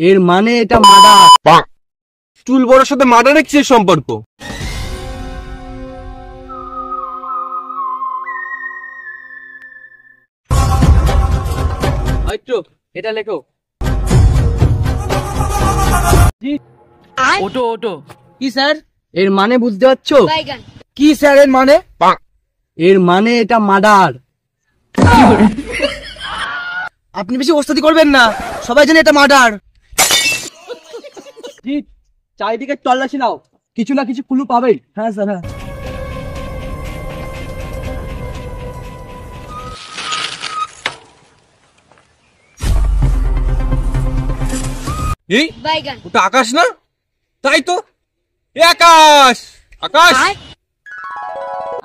এর মানে এটা মার্ডার। চুল বড়ার সাথে মার্ডারের কিসের সম্পর্ক? এটা লেখো। ওটো ওটো। কি স্যার? এর মানে বুঝতে পারছো? কি স্যার এর মানে? এর মানে এটা মার্ডার। আপনি বেশি ওস্তাদি করবেন না, সবাই জানে এটা মার্ডার। জি, চারিদিকে তল্লাশি নাও, কিছু না কিছু ক্লু পাবেই। হ্যাঁ স্যার, হ্যাঁ। এই ওটা আকাশ না? তাই তো, এ আকাশ, আকাশ।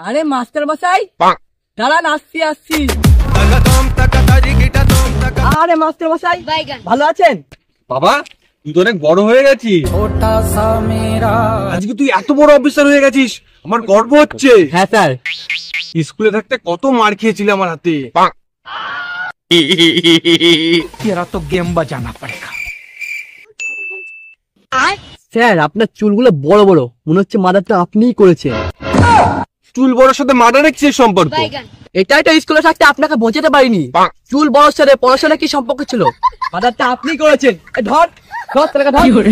আরে মাস্টার মশাই, দাঁড়ান, আসছি আসছি। আরে মাস্টার মশাই, ভালো আছেন? বাবা, তুই তো অনেক বড় হয়ে গেছিস। আজকে তুই এত বড় অফিসার হয়ে গেছিস, আমার গর্ব হচ্ছে। হ্যাঁ স্যার। স্কুলে থাকতে কত মার খেয়েছিল আমার হাতে। তেরা তো গেম বাজানা পড়েগা। স্যার, আপনার চুলগুলো বড় বড়, মনে হচ্ছে মার্ডারটা আপনিই করেছেন। চুল বড়ার সাথে মার্ডারের কিসের সম্পর্ক? এটাই তো স্কুলে থাকতে আপনাকে বোঝাতে পারিনি। চুল বড় সাথে পড়াশোনা কি সম্পর্ক ছিল? মার্ডারটা আপনি করেছেন। ধর ধর, তাহলে ধর।